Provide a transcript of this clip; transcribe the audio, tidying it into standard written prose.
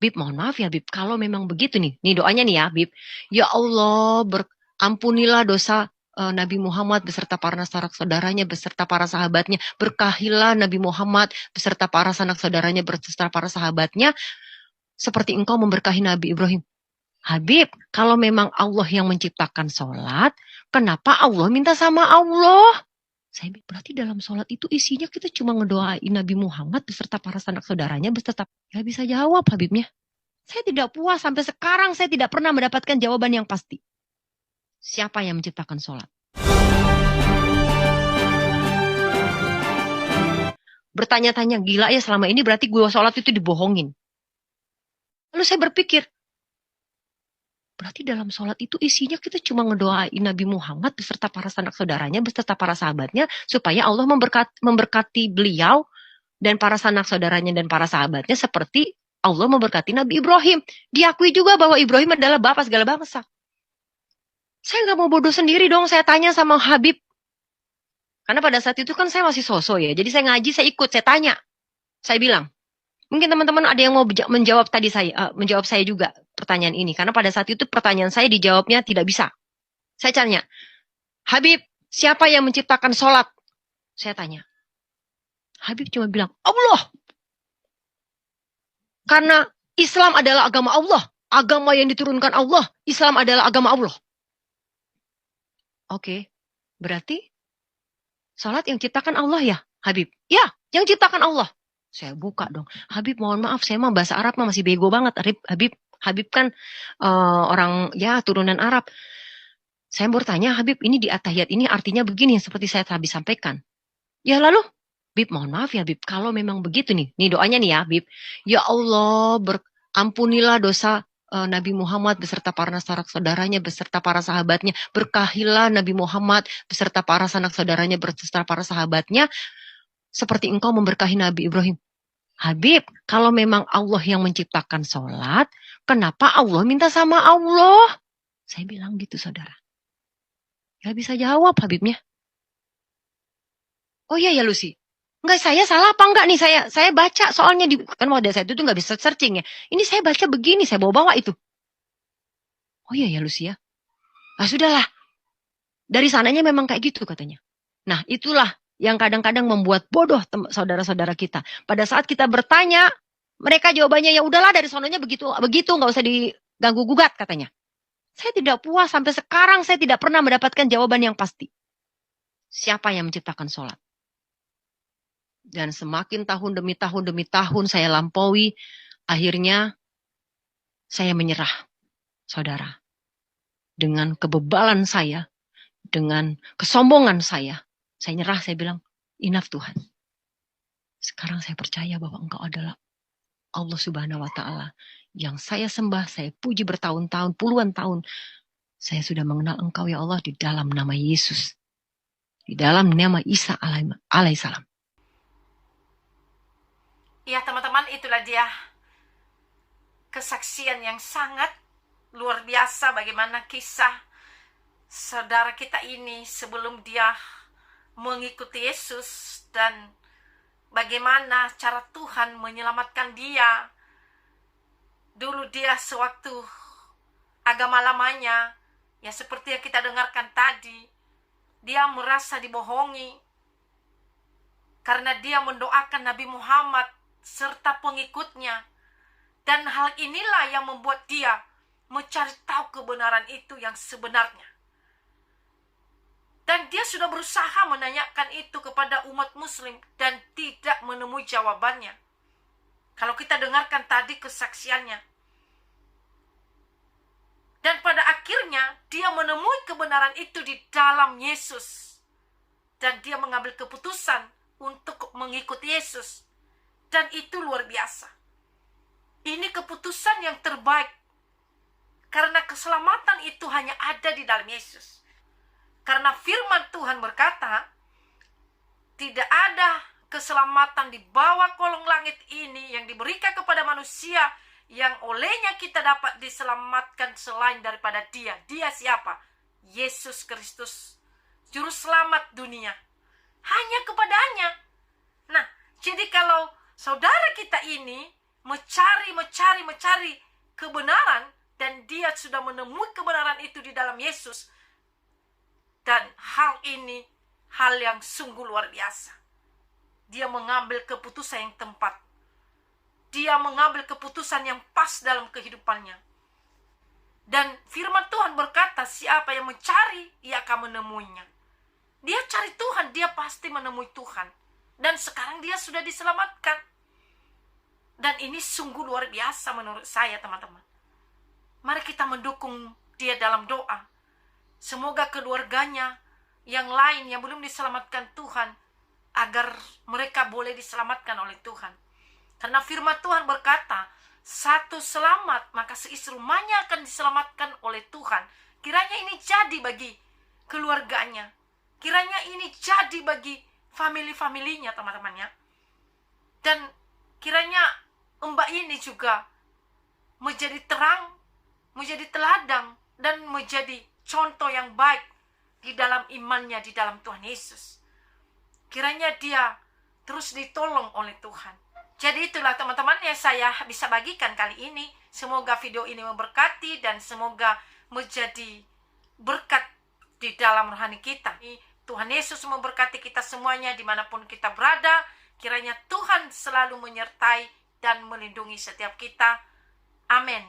Bib, mohon maaf ya Bib, kalau memang begitu nih doanya nih ya Bib. Ya Allah, ampunilah dosa Nabi Muhammad beserta para sanak saudaranya, beserta para sahabatnya. Berkahilah Nabi Muhammad beserta para sanak saudaranya, beserta para sahabatnya. Seperti engkau memberkahi Nabi Ibrahim. Habib, kalau memang Allah yang menciptakan sholat, kenapa Allah minta sama Allah? Saya berarti dalam sholat itu isinya kita cuma ngedoain Nabi Muhammad beserta para sanak saudaranya, beserta nggak bisa jawab Habibnya. Saya tidak puas sampai sekarang saya tidak pernah mendapatkan jawaban yang pasti. Siapa yang menciptakan sholat? Bertanya-tanya, gila ya selama ini berarti gue sholat itu dibohongin. Lalu saya berpikir, berarti dalam sholat itu isinya kita cuma ngedoain Nabi Muhammad beserta para sanak saudaranya, beserta para sahabatnya, supaya Allah memberkati beliau dan para sanak saudaranya dan para sahabatnya seperti Allah memberkati Nabi Ibrahim. Diakui juga bahwa Ibrahim adalah bapak segala bangsa. Saya nggak mau bodoh sendiri dong, saya tanya sama Habib. Karena pada saat itu kan saya masih sosok ya, jadi saya ngaji, saya ikut, saya tanya. Saya bilang, mungkin teman-teman ada yang mau menjawab tadi menjawab saya juga pertanyaan ini. Karena pada saat itu pertanyaan saya dijawabnya tidak bisa. Saya tanya, Habib, siapa yang menciptakan sholat? Saya tanya. Habib cuma bilang, Allah. Karena Islam adalah agama Allah. Agama yang diturunkan Allah. Islam adalah agama Allah. Oke, berarti sholat yang ciptakan Allah ya, Habib? Ya, yang ciptakan Allah. Saya buka dong. Habib, mohon maaf, saya mah bahasa Arab mah masih bego banget. Habib kan orang ya turunan Arab. Saya bertanya, Habib, ini di at-tahiyat ini artinya begini, seperti saya tadi sampaikan. Ya lalu, Habib, mohon maaf ya, Habib, kalau memang begitu nih doanya nih ya, Habib. Ya Allah, ampunilah dosa Nabi Muhammad beserta para sanak saudaranya, beserta para sahabatnya. Berkahilah Nabi Muhammad beserta para sanak saudaranya, beserta para sahabatnya. Seperti engkau memberkahi Nabi Ibrahim. Habib, kalau memang Allah yang menciptakan sholat, kenapa Allah minta sama Allah? Saya bilang gitu, saudara. Gak bisa jawab Habibnya. Oh iya ya Lucy. Enggak, saya salah apa enggak nih? Saya baca soalnya kan pada saat itu nggak bisa searching ya. Ini saya baca begini, saya bawa itu. Oh iya ya Lucy ya. Ah sudahlah. Dari sananya memang kayak gitu katanya. Nah itulah yang kadang-kadang membuat bodoh saudara-saudara kita. Pada saat kita bertanya, mereka jawabannya ya udahlah dari sononya begitu nggak usah diganggu gugat katanya. Saya tidak puas sampai sekarang saya tidak pernah mendapatkan jawaban yang pasti. Siapa yang menciptakan sholat? Dan semakin tahun demi tahun saya lampaui, akhirnya saya menyerah, saudara. Dengan kebebalan saya, dengan kesombongan saya nyerah, saya bilang, enough Tuhan. Sekarang saya percaya bahwa Engkau adalah Allah Subhanahu wa Ta'ala yang saya sembah, saya puji bertahun-tahun, puluhan tahun. Saya sudah mengenal Engkau ya Allah di dalam nama Yesus, di dalam nama Isa alaihissalam. Ya teman-teman, itulah dia kesaksian yang sangat luar biasa bagaimana kisah saudara kita ini sebelum dia mengikuti Yesus dan bagaimana cara Tuhan menyelamatkan dia. Dulu dia sewaktu agama lamanya, ya seperti yang kita dengarkan tadi, dia merasa dibohongi karena dia mendoakan Nabi Muhammad serta pengikutnya. Dan hal inilah yang membuat dia mencari tahu kebenaran itu yang sebenarnya. Dan dia sudah berusaha menanyakan itu kepada umat muslim dan tidak menemui jawabannya. Kalau kita dengarkan tadi kesaksiannya. Dan pada akhirnya dia menemui kebenaran itu di dalam Yesus. Dan dia mengambil keputusan untuk mengikuti Yesus. Dan itu luar biasa. Ini keputusan yang terbaik. Karena keselamatan itu hanya ada di dalam Yesus. Karena firman Tuhan berkata, tidak ada keselamatan di bawah kolong langit ini yang diberikan kepada manusia yang olehnya kita dapat diselamatkan selain daripada Dia. Dia siapa? Yesus Kristus, Juru Selamat dunia. Hanya kepadanya. Nah, jadi kalau saudara kita ini mencari kebenaran, dan dia sudah menemui kebenaran itu di dalam Yesus. Dan hal ini hal yang sungguh luar biasa. Dia mengambil keputusan yang tepat. Dia mengambil keputusan yang pas dalam kehidupannya. Dan firman Tuhan berkata, siapa yang mencari, ia akan menemuinya. Dia cari Tuhan, dia pasti menemui Tuhan. Dan sekarang dia sudah diselamatkan. Dan ini sungguh luar biasa menurut saya, teman-teman. Mari kita mendukung dia dalam doa. Semoga keluarganya yang lain yang belum diselamatkan Tuhan, agar mereka boleh diselamatkan oleh Tuhan. Karena firman Tuhan berkata, satu selamat, maka seisi rumahnya akan diselamatkan oleh Tuhan. Kiranya ini jadi bagi keluarganya. Kiranya ini jadi bagi family-familinya, teman-temannya. Dan kiranya Mbak ini juga menjadi terang, menjadi teladan, dan menjadi contoh yang baik di dalam imannya di dalam Tuhan Yesus. Kiranya dia terus ditolong oleh Tuhan. Jadi itulah teman-teman yang saya bisa bagikan kali ini. Semoga video ini memberkati dan semoga menjadi berkat di dalam rohani kita. Tuhan Yesus memberkati kita semuanya dimanapun kita berada. Kiranya Tuhan selalu menyertai dan melindungi setiap kita. Amin.